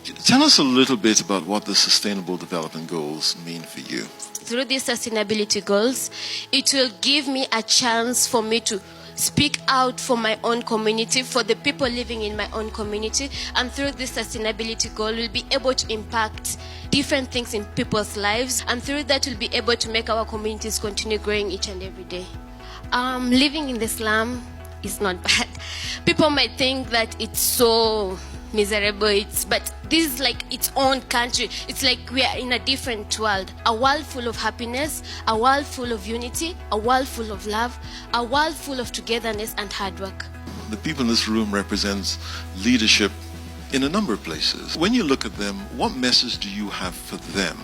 Tell us a little bit about what the Sustainable Development Goals mean for you. Through these sustainability goals, it will give me a chance for me to speak out for my own community, for the people living in my own community, and through this sustainability goal, we'll be able to impact different things in people's lives, and through that, we'll be able to make our communities continue growing each and every day. Living in the slum is not bad. People might think that it's so miserable, but this is like its own country. It's like we are in a different world, a world full of happiness, a world full of unity, a world full of love, a world full of togetherness and hard work. The people in this room represent leadership in a number of places. When you look at them, what message do you have for them?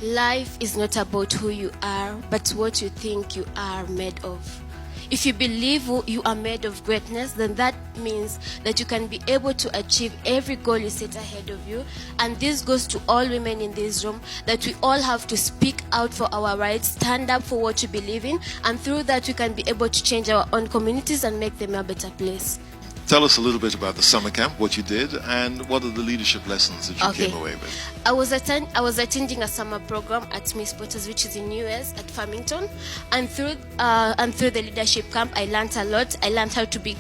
Life is not about who you are, but what you think you are made of. If you believe you are made of greatness, then that means that you can be able to achieve every goal you set ahead of you. And this goes to all women in this room, that we all have to speak out for our rights, stand up for what you believe in, and through that we can be able to change our own communities and make them a better place. Tell us a little bit about the summer camp, what you did, and what are the leadership lessons that you came away with? I was attending a summer program at Miss Potters, which is in US at Farmington, and through the leadership camp, I learned a lot. I learned how to be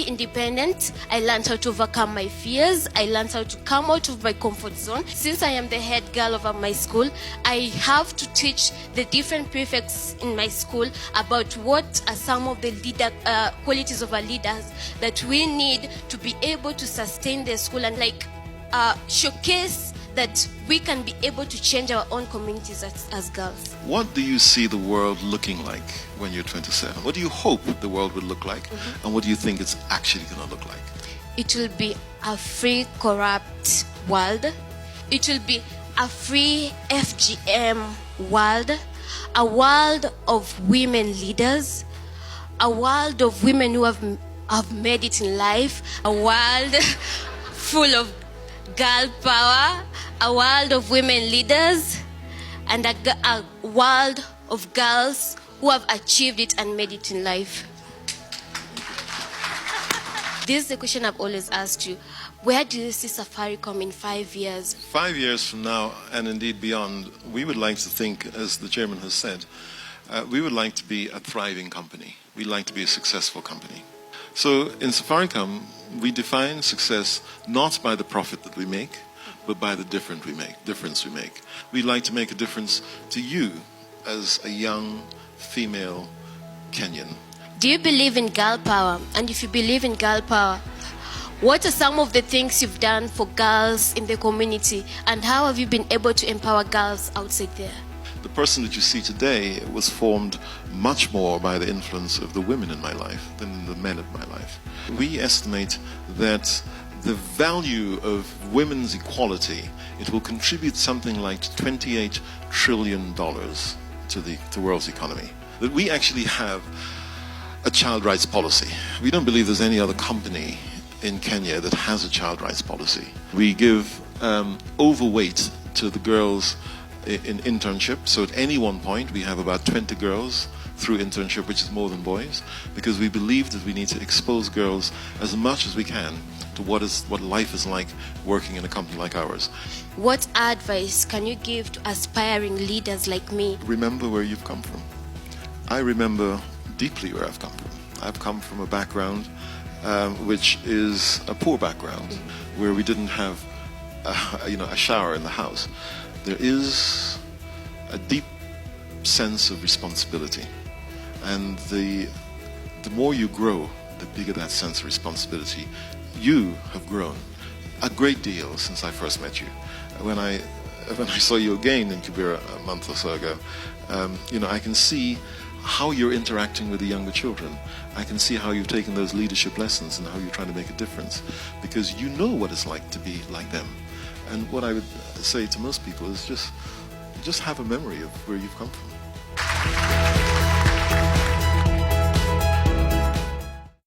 independent. I learned how to overcome my fears. I learned how to come out of my comfort zone. Since I am the head girl of my school, I have to teach the different prefects in my school about what are some of the qualities of our leaders that we need to be able to sustain the school and showcase that we can be able to change our own communities as girls. What do you see the world looking like when you're 27? What do you hope the world would look like? And what do you think it's actually going to look like? It will be a free, corrupt world. It will be a free FGM world. A world of women leaders. A world of women who have made it in life. A world full of girl power, a world of women leaders, and a world of girls who have achieved it and made it in life. This is the question I've always asked you. Where do you see Safaricom in 5 years? 5 years from now, and indeed beyond, we would like to think, as the chairman has said, we would like to be a thriving company. We'd like to be a successful company. So in Safaricom, we define success not by the profit that we make, but by the difference we make. We'd like to make a difference to you as a young female Kenyan. Do you believe in girl power? And if you believe in girl power, what are some of the things you've done for girls in the community? And how have you been able to empower girls outside there? The person that you see today was formed much more by the influence of the women in my life than the men in my life. We estimate that the value of women's equality, it will contribute something like $28 trillion to the world's economy. That we actually have a child rights policy. We don't believe there's any other company in Kenya that has a child rights policy. We give overweight to the girls in internship, so at any one point we have about 20 girls through internship, which is more than boys, because we believe that we need to expose girls as much as we can to what life is like working in a company like ours. What advice can you give to aspiring leaders like me? Remember where you've come from. I remember deeply where I've come from. I've come from a background which is a poor background, where we didn't have a shower in the house. There is a deep sense of responsibility, and the more you grow, the bigger that sense of responsibility. You have grown a great deal since I first met you. When I saw you again in Kibera a month or so ago, I can see how you're interacting with the younger children. I can see how you've taken those leadership lessons and how you're trying to make a difference, because you know what it's like to be like them. And what I would say to most people is just have a memory of where you've come from.